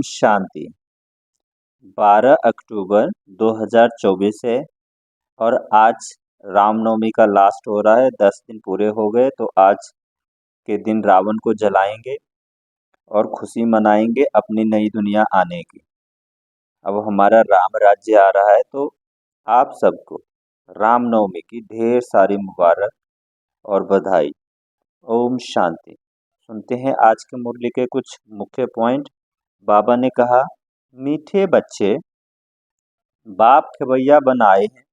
शांति। 12 अक्टूबर 2024 है और आज रामनवमी का लास्ट हो रहा है। 10 दिन पूरे हो गए तो आज के दिन रावण को जलाएंगे और खुशी मनाएंगे अपनी नई दुनिया आने की। अब हमारा राम राज्य आ रहा है तो आप सबको रामनवमी की ढेर सारी मुबारक और बधाई। ओम शांति। सुनते हैं आज के मुरली के कुछ मुख्य पॉइंट। बाबा ने कहा, मीठे बच्चे बाप खवैया बनाए हैं,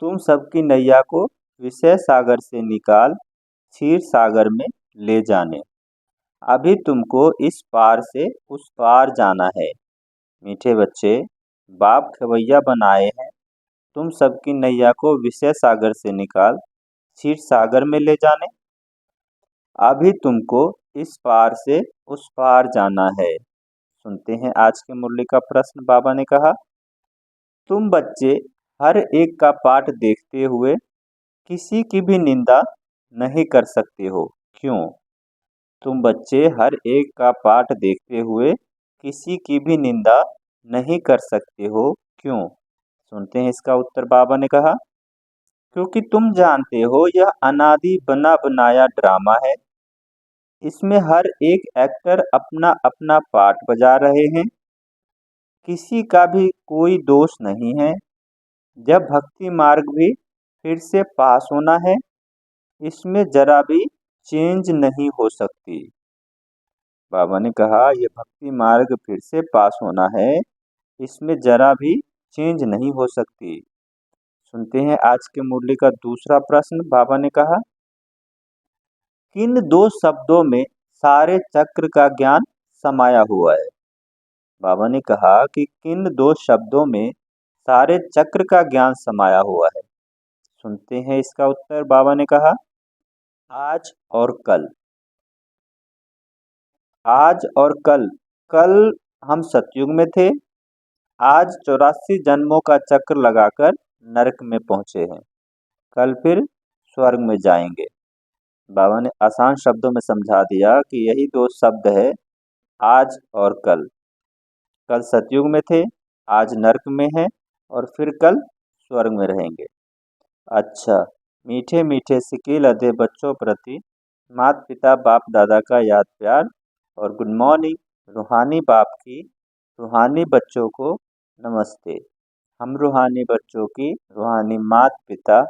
तुम सबकी नैया को विषय सागर से निकाल क्षीर सागर में ले जाने। अभी तुमको इस पार से उस पार जाना है। मीठे बच्चे बाप खवैया बनाए हैं, तुम सबकी नैया को विषय सागर से निकाल क्षीर सागर में ले जाने। अभी तुमको इस पार से उस पार जाना है। सुनते हैं आज के मुरली का प्रश्न। बाबा ने कहा, तुम बच्चे हर एक का पाठ देखते हुए किसी की भी निंदा नहीं कर सकते हो, क्यों? तुम बच्चे हर एक का पाठ देखते हुए किसी की भी निंदा नहीं कर सकते हो, क्यों? सुनते हैं इसका उत्तर। बाबा ने कहा, क्योंकि तुम जानते हो यह अनादि बना बनाया ड्रामा है। इसमें हर एक एक्टर अपना अपना पार्ट बजा रहे हैं, किसी का भी कोई दोष नहीं है। जब भक्ति मार्ग भी फिर से पास होना है, इसमें जरा भी चेंज नहीं हो सकती। बाबा ने कहा, यह भक्ति मार्ग फिर से पास होना है, इसमें जरा भी चेंज नहीं हो सकती। सुनते हैं आज के मुरली का दूसरा प्रश्न। बाबा ने कहा, किन दो शब्दों में सारे चक्र का ज्ञान समाया हुआ है? बाबा ने कहा कि किन दो शब्दों में सारे चक्र का ज्ञान समाया हुआ है। सुनते हैं इसका उत्तर। बाबा ने कहा, आज और कल। आज और कल। कल हम सतयुग में थे, आज 84 जन्मों का चक्र लगाकर नरक में पहुंचे हैं, कल फिर स्वर्ग में जाएंगे। बाबा ने आसान शब्दों में समझा दिया कि यही दो शब्द है, आज और कल। कल सतयुग में थे, आज नरक में हैं और फिर कल स्वर्ग में रहेंगे। अच्छा, मीठे मीठे सिके लदे बच्चों प्रति माता पिता बाप दादा का याद प्यार और गुड मॉर्निंग। रूहानी बाप की रूहानी बच्चों को नमस्ते। हम रूहानी बच्चों की रूहानी माता पिता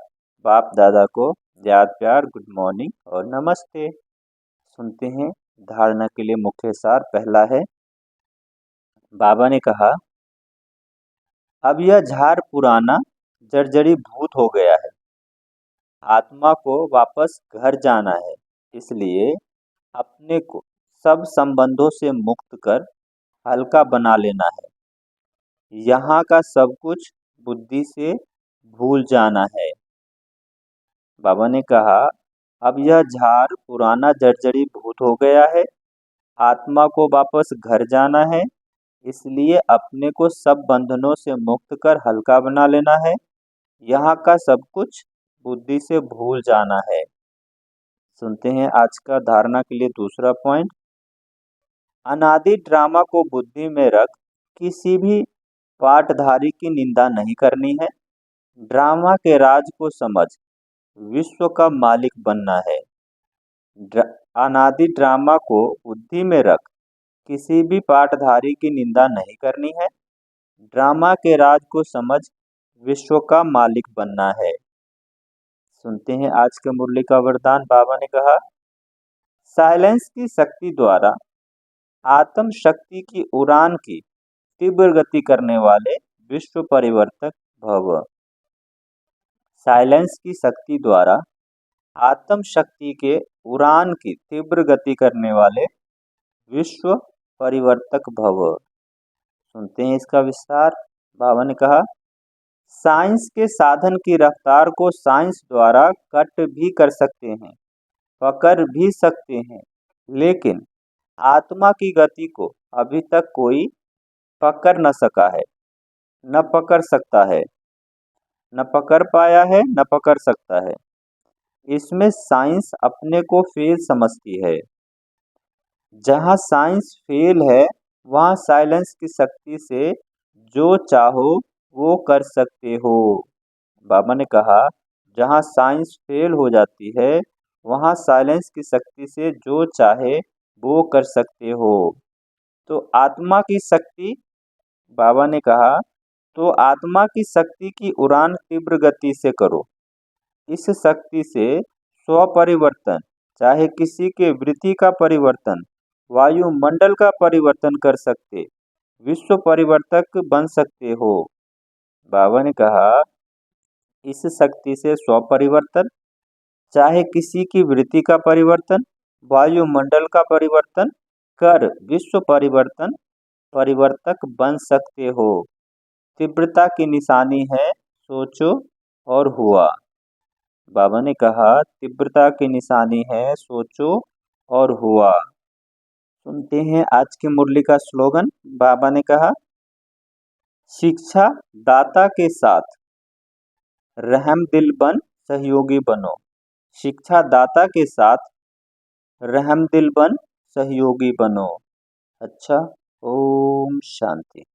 बाप दादा को याद प्यार, गुड मॉर्निंग और नमस्ते। सुनते हैं धारणा के लिए मुख्य सार। पहला है, बाबा ने कहा, अब यह झाड़ पुराना जर्जरी भूत हो गया है, आत्मा को वापस घर जाना है, इसलिए अपने को सब संबंधों से मुक्त कर हल्का बना लेना है। यहाँ का सब कुछ बुद्धि से भूल जाना है। बाबा ने कहा, अब यह झाड़ पुराना जर्जरी भूत हो गया है, आत्मा को वापस घर जाना है, इसलिए अपने को सब बंधनों से मुक्त कर हल्का बना लेना है। यहाँ का सब कुछ बुद्धि से भूल जाना है। सुनते हैं आज का धारणा के लिए दूसरा पॉइंट। अनादि ड्रामा को बुद्धि में रख किसी भी पाठधारी की निंदा नहीं करनी है। ड्रामा के राज को समझ विश्व का मालिक बनना है। अनादि ड्रामा को बुद्धि में रख किसी भी पाठधारी की निंदा नहीं करनी है। ड्रामा के राज को समझ विश्व का मालिक बनना है। सुनते हैं आज के मुरली का वरदान। बाबा ने कहा, साइलेंस की शक्ति द्वारा आत्म शक्ति की उड़ान की तीव्र गति करने वाले विश्व परिवर्तक भव। साइलेंस की शक्ति द्वारा आत्म शक्ति के उड़ान की तीव्र गति करने वाले विश्व परिवर्तक भव। सुनते हैं इसका विस्तार। बाबा ने कहा, साइंस के साधन की रफ्तार को साइंस द्वारा कट भी कर सकते हैं, पकड़ भी सकते हैं, लेकिन आत्मा की गति को अभी तक कोई पकड़ न सका है, न पकड़ सकता है, न पकड़ पाया है, न पकड़ सकता है। इसमें साइंस अपने को फेल समझती है। जहाँ साइंस फेल है वहाँ साइलेंस की शक्ति से जो चाहो वो कर सकते हो। बाबा ने कहा, जहाँ साइंस फेल हो जाती है वहाँ साइलेंस की शक्ति से जो चाहे वो कर सकते हो। तो आत्मा की शक्ति, बाबा ने कहा, तो आत्मा की शक्ति की उड़ान तीव्र गति से करो। इस शक्ति से स्व परिवर्तन, चाहे किसी के वृत्ति का परिवर्तन, वायुमंडल का परिवर्तन कर सकते, विश्व परिवर्तक बन सकते हो। बाबा ने कहा, इस शक्ति से स्व परिवर्तन, चाहे किसी की वृत्ति का परिवर्तन, वायुमंडल का परिवर्तन कर विश्व परिवर्तन परिवर्तक बन सकते हो। तीव्रता की निशानी है सोचो और हुआ। बाबा ने कहा, तीव्रता की निशानी है सोचो और हुआ। सुनते हैं आज की मुरली का स्लोगन। बाबा ने कहा, शिक्षा दाता के साथ रहमदिल बन सहयोगी बनो। शिक्षा दाता के साथ रहमदिल बन सहयोगी बनो। अच्छा, ओम शांति।